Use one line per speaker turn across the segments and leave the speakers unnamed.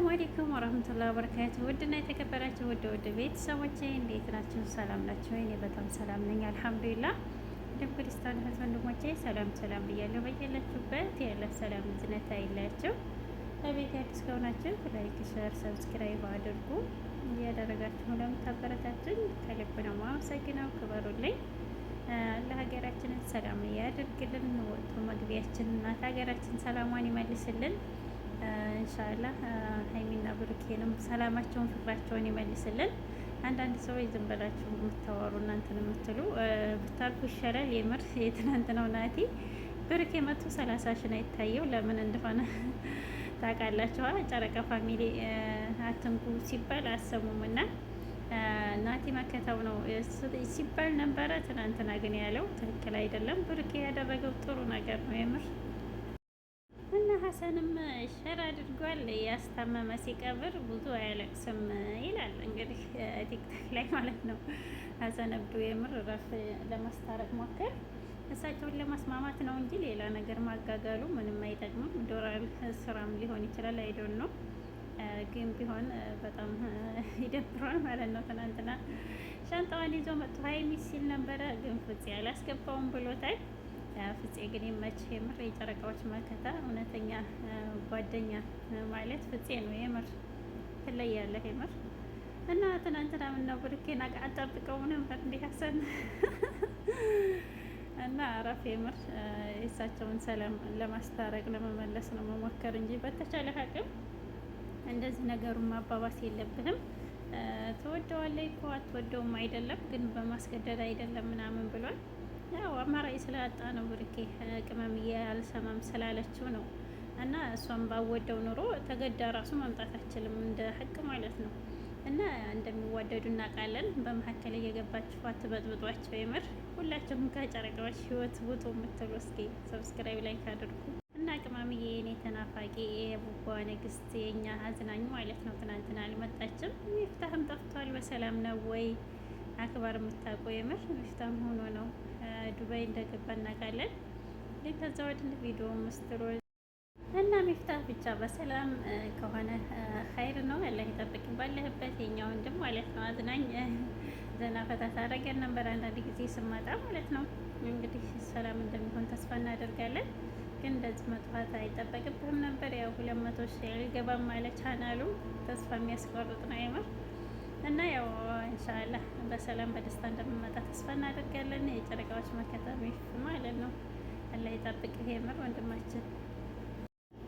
አለይኩም ወራህመቱላሂ ወበረካቱህ። ውድና የተከበራችሁ ውድ ቤተሰቦቼ እንዴት ናችሁ? ሰላም ናችሁ? እኔ በጣም ሰላም ነኝ አልሐምዱሊላህ። እንዲሁም ክርስቲያን እህት ወንድሞቼ ሰላም ሰላም ብያለሁ። በያላችሁበት ያለ ሰላም እዝነት አይለያችሁ። ለቤት አዲስ ከሆናችሁ ላይክ፣ ሼር፣ ሰብስክራይብ አድርጉ። እያደረጋችሁ ለምታበረታቱኝ ከልብ ነው የማመሰግነው። ክበሩልኝ። ለሀገራችንን ሰላም ያድርግልን። ወጥቶ መግቢያችን እናት ሀገራችን ሰላሟን ይመልስልን። ኢንሻአላህ ሀይሚና ብሩኬንም ሰላማቸውን ፍቅራቸውን ይመልስልን። አንዳንድ ሰዎች ዝም ብላችሁ የምታወሩ እናንተን የምትሉ ብታልፉ ይሻላል። የምር የትናንትናው ናቲ ብሩኬ መቶ 30 ሺህ ነው የታየው። ለምን እንደሆነ ታውቃላችኋ? ጨረቃ ፋሚሊ አትንኩ ሲባል አሰሙም እና ናቲ መከተው ነው ሲባል ነበረ። ትናንትና ግን ያለው ትክክል አይደለም። ብሩኬ ያደረገው ጥሩ ነገር ነው የምር እና ሀሰንም ሸር አድርጓል። ያስታመመ ሲቀብር ብዙ አያለቅስም ይላል እንግዲህ ቲክቶክ ላይ ማለት ነው። ሀሰን አብዱ የምር ረፍ ለማስታረቅ ሞከር እሳቸውን ለማስማማት ነው እንጂ ሌላ ነገር ማጋጋሉ ምንም አይጠቅምም። ዶራል ስራም ሊሆን ይችላል አይዶን ነው ግን ቢሆን በጣም ይደብሯል ማለት ነው። ትናንትና ሻንጣዋን ይዞ መጥቶ ሀይሚ ሲል ነበረ ግን ፍፄ አላስገባውም ብሎታል። ፍፄ ግን ይመች የምር የጨረቃዎች መከታ እውነተኛ ጓደኛ ማለት ፍፄ ነው የምር ትለያለህ የምር። እና ትናንትና ምነው ብሩኬን አጠብቀው ነበር እንዲህ ሀሰን እና አረፍ የምር የእሳቸውን ሰላም ለማስታረቅ ለመመለስ ነው መሞከር እንጂ በተቻለ አቅም እንደዚህ ነገሩን ማባባስ የለብህም። ትወደዋለህ እኮ አትወደውም አይደለም ግን በማስገደድ አይደለም ምናምን ብሏል። ያው አማራጭ ስላጣ ነው ብሩኬ ቅመምዬ አልሰማም ስላለችው ነው። እና እሷም ባወደው ኑሮ ተገዳ ራሱ መምጣት አችልም እንደ ሀቅ ማለት ነው። እና እንደሚዋደዱ እናውቃለን። በመካከል እየገባችሁ አትበጥብጧቸው የምር። ሁላችሁም ከጨረቃዎች ህይወት ውጡ የምትሉ እስኪ ሰብስክራይብ ላይክ አድርጉ። እና ቅመምዬ የኔ ተናፋቂ የቡቧ ንግስት የኛ አዝናኝ ማለት ነው ትናንትና አልመጣችም። ሚፍታህም ጠፍቷል። በሰላም ነው ወይ አክባር የምታውቁ የምር ሚፍታህም ሆኖ ነው ዱባይ እንደገባ እናውቃለን። ግን ከዛ ወደ ቪዲዮ ምስትሮ እና ሚፍታህ ብቻ በሰላም ከሆነ ኸይር ነው። አላህ ይጠብቅ ባለህበት የኛ ወንድም ማለት ነው። አዝናኝ ዘና ፈታ ታደርገን ነበር አንዳንድ ጊዜ ስመጣ ማለት ነው። እንግዲህ ሰላም እንደሚሆን ተስፋ እናደርጋለን። ግን እንደዚህ መጥፋት አይጠበቅብህም ነበር። ያው 200 ሺህ አልገባም ማለት ቻናሉ ተስፋ የሚያስቆርጥ ነው የምር። እና ያው ኢንሻአላህ በሰላም በደስታ እንደምመጣ ተስፋ እናደርጋለን። የጨረቃዎች መከታ ሚፍ ማለት ነው። አላህ ይጠብቅህ የምር ወንድማችን።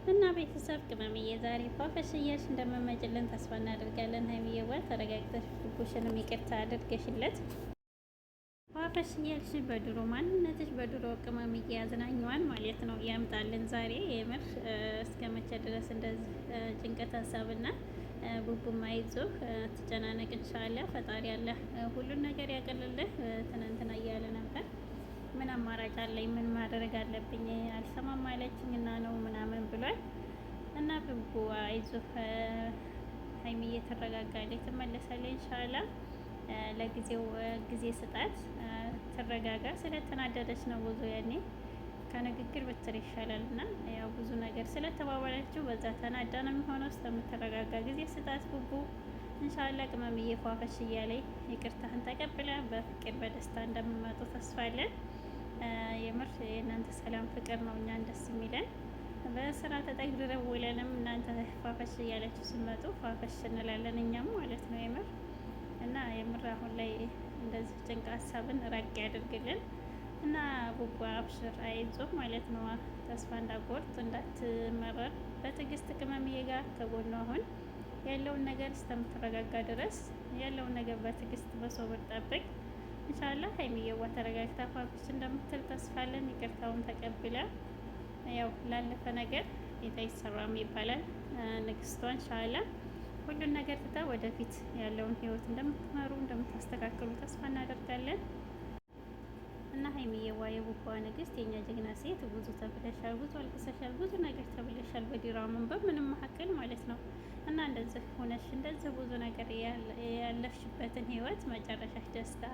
እና ቤተሰብ ቅመምዬ ዛሬ ፏፈሽ እያልሽ እንደምመጭልን ተስፋ እናደርጋለን። ሀይሚዬዋ ተረጋግተሽ ልቡሽንም ይቅርታ አድርገሽለት ፏፈሽ እያልሽ በድሮ ማንነትሽ በድሮ ቅመምዬ አዝናኛዋን ማለት ነው ያምጣልን ዛሬ የምር። እስከ መቼ ድረስ እንደዚህ ጭንቀት ሀሳብና ቡቡም አይዞህ ትጨናነቅ ኢንሻአላህ ፈጣሪ አለ ሁሉን ነገር ያቀልልህ። ትናንትና እያለ ነበር ምን አማራጭ አለኝ ምን ማድረግ አለብኝ አልሰማም አለችኝ እና ነው ምናምን ብሏል። እና ቡቡ አይዞህ ሀይሚዬ ትረጋጋለች ትመለሳለች ኢንሻአላህ። ለጊዜው ጊዜ ስጣት ትረጋጋ። ስለተናደደች ነው ብዙ ያኔ ከንግግር ብትር ይሻላል። እና ያው ብዙ ነገር ስለተባባላችሁ በዛ ተናዳ ነው የሚሆነው። እስከምትረጋጋ ጊዜ ስጣት ቡቡ ኢንሻአላህ። ቅመምዬ ፏፈሽ እያለኝ ይቅርታህን ተቀብላ በፍቅር በደስታ እንደምመጡ ተስፋ አለን። የምር የእናንተ ሰላም ፍቅር ነው እኛን ደስ የሚለን። በስራ ተጠግረው ውለንም እናንተ ፏፈሽ እያላችሁ ስመጡ ፏፈሽ እንላለን እኛም ማለት ነው የምር። እና የምር አሁን ላይ እንደዚህ ጭንቅ ሀሳብን ራቅ ያደርግልን። እና ቡቡ አብሽር አይዞህ ማለት ነው። ተስፋ እንዳትቆርጥ እንዳትመረር በትዕግስት ቅመምዬ ጋር ከጎኑ አሁን ያለውን ነገር እስከምትረጋጋ ድረስ ያለውን ነገር በትዕግስት በሶብር ጠብቅ ኢንሻአላህ። ሀይሚዬዋ ተረጋግታ ፏፍሽ እንደምትል ተስፋለን። ይቅርታውን ተቀብላ ያው ላለፈ ነገር የታ ይሰራም ይባላል። ንግስቷ ኢንሻአላህ ሁሉን ነገር ትታ ወደፊት ያለውን ህይወት እንደምትመሩ እንደምታስተካክሉ ተስፋ እናደርጋለን። እና ሀይሚዬዋ የቡቧ ንግስት የኛ ጀግና ሴት ብዙ ተብለሻል፣ ብዙ አልቅሰሻል፣ ብዙ ነገር ተብለሻል በዲራማም በምንም መካከል ማለት ነው። እና እንደዚህ ሆነሽ እንደዚህ ብዙ ነገር ያለፍሽበትን ህይወት መጨረሻሽ ደስታ፣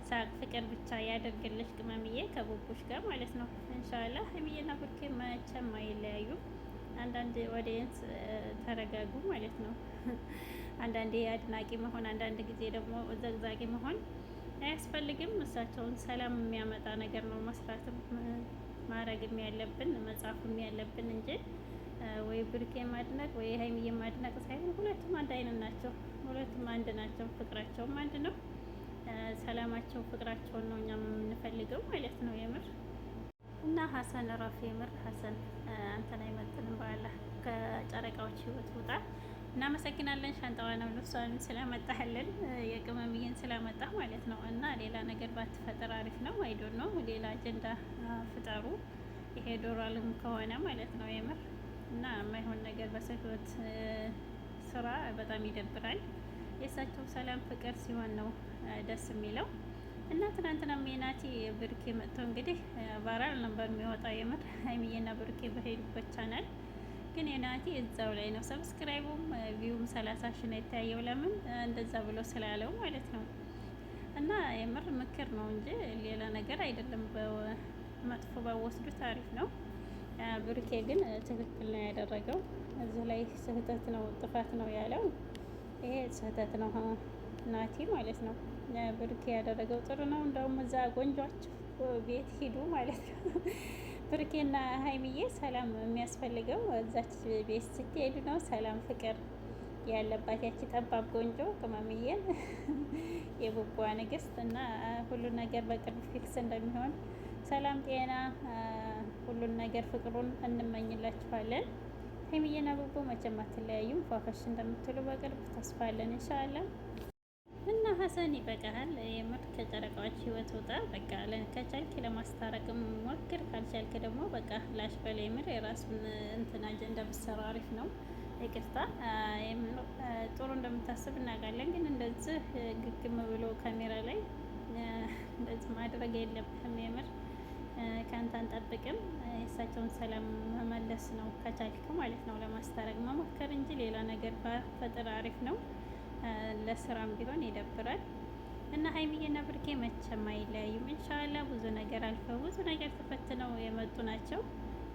ሳቅ፣ ፍቅር ብቻ ያደርግልሽ ቅመምዬ ከቡቡሽ ጋር ማለት ነው ኢንሻአላህ። ሀይሚዬና ብሩኬ መቼም አይለያዩ። አንዳንድ ኦዲየንስ ተረጋጉ ማለት ነው። አንዳንዴ አድናቂ መሆን፣ አንዳንድ ጊዜ ደግሞ ዘግዛቂ መሆን አያስፈልግም። እሳቸውን ሰላም የሚያመጣ ነገር ነው መስራትም ማድረግም ያለብን መጻፍም ያለብን እንጂ ወይ ብሩኬ ማድነቅ ወይ ሀይሚዬ ማድነቅ ሳይሆን ሁለቱም አንድ አይነት ናቸው። ሁለቱም አንድ ናቸው። ፍቅራቸውም አንድ ነው። ሰላማቸው ፍቅራቸውን ነው እኛ የምንፈልገው ማለት ነው የምር እና ሀሰን ራፍ የምር ሀሰን አንተን አይመጥንም። በኋላ ከጨረቃዎች ህይወት ውጣ። እናመሰግናለን። ሻንጣዋን ልብሷን ስላመጣህልን የቅመምዬን ስላመጣህ ማለት ነው። እና ሌላ ነገር ባትፈጠር አሪፍ ነው። አይዶን ነው ሌላ አጀንዳ ፍጠሩ። ይሄ ዶራልም ከሆነ ማለት ነው የምር እና የማይሆን ነገር በሰው ህይወት ስራ በጣም ይደብራል። የእሳቸው ሰላም ፍቅር ሲሆን ነው ደስ የሚለው። እና ትናንትና ሜናቲ ብሩኬ መጥተው እንግዲህ ቫይራል ነበር የሚወጣው የምር ሀይሚዬና ብሩኬ በሄዱበት ቻናል ግን የናቲ እዛው ላይ ነው። ሰብስክራይቡም ቪውም 30 ሺህ ነው የታየው። ለምን እንደዛ ብሎ ስላለው ማለት ነው። እና የምር ምክር ነው እንጂ ሌላ ነገር አይደለም። በመጥፎ ባወስዱት አሪፍ ነው። ብሩኬ ግን ትክክል ነው ያደረገው። እዚህ ላይ ስህተት ነው ጥፋት ነው ያለው ይሄ ስህተት ነው ናቲ ማለት ነው። ብሩኬ ያደረገው ጥሩ ነው። እንደውም እዛ ጎንጇችሁ ቤት ሂዱ ማለት ነው። ብሩኬና ሀይሚዬ ሰላም የሚያስፈልገው እዛች ቤት ስትሄዱ ነው። ሰላም ፍቅር ያለባት ያቺ ጠባብ ጎንጆ ቅመምዬን የቡቧ ንግስት እና ሁሉን ነገር በቅርብ ፊክስ እንደሚሆን ሰላም፣ ጤና፣ ሁሉን ነገር ፍቅሩን እንመኝላችኋለን። ሀይሚዬና ቡቡ መቼም አትለያዩም። ፏፈሽ እንደምትሉ በቅርብ ተስፋ አለን ኢንሻአላህ። እና ሀሰን ይበቃሃል። የምር ከጨረቃዎች ህይወት ውጣ። በቃ ከቻልክ ለማስታረቅ ሞክር፣ ካልቻልክ ደግሞ በቃ ላሽ በላ። የምር የራሱን እንትን አጀንዳ ብትሰራ አሪፍ ነው። ይቅርታ ጥሩ እንደምታስብ እናውቃለን፣ ግን እንደዚህ ግግም ብሎ ካሜራ ላይ እንደዚህ ማድረግ የለብህም። የምር ከአንተ አንጠብቅም። የእሳቸውን ሰላም መመለስ ነው ከቻልክ ማለት ነው። ለማስታረቅ መሞከር እንጂ ሌላ ነገር ባፈጥር አሪፍ ነው። ለስራም ቢሆን ይደብራል። እና ሀይሚዬና ብሩኬ መቼም አይለያዩም ኢንሻአላህ። ብዙ ነገር አልፈው ብዙ ነገር ተፈትነው የመጡ ናቸው።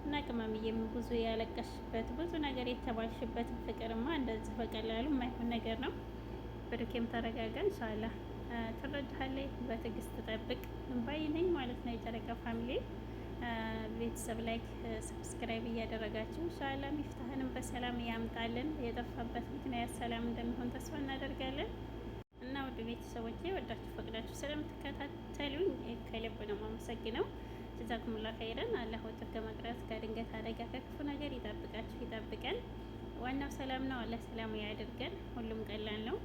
እና ቅመምዬም ብዙ ያለቀሽበት ብዙ ነገር የተባልሽበት ፍቅርማ እንደዚህ በቀላሉ የማይሆን ነገር ነው። ብሩኬም ተረጋጋ ኢንሻአላህ። ትረዳሃለች። በትዕግስት ጠብቅ ባይ ነኝ ማለት ነው። የጨረቃ ፋሚሊ ቤተሰብ ላይክ ሰብስክራይብ እያደረጋችሁ ኢንሻአላህ ሚፍታህንም በሰላም ያምጣልን። የጠፋበት ምክንያት ሰላም እንደሚሆን ተስፋ እናደርጋለን። እና ውድ ቤተሰቦቼ ወዳችሁ ፈቅዳችሁ ስለምትከታተሉኝ ከልብ ነው የማመሰግነው። ጀዛኩሙላህ ኸይረን። አላህ ወጥቶ ከመቅረት ከድንገት አደጋ ከክፉ ነገር ይጠብቃችሁ ይጠብቀን። ዋናው ሰላም ነው። አላህ ሰላሙ ያድርገን። ሁሉም ቀላል ነው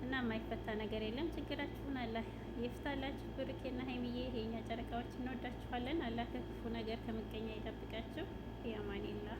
እና የማይፈታ ነገር የለም። ችግራችሁን አላህ ይፍታላችሁ። ብሩኬና ሀይሚዬ የኛ ጨረቃዎች እንወዳችኋለን። አላህ ከክፉ ነገር ከምቀኛ ይጠብቃችሁ። ያማኒላህ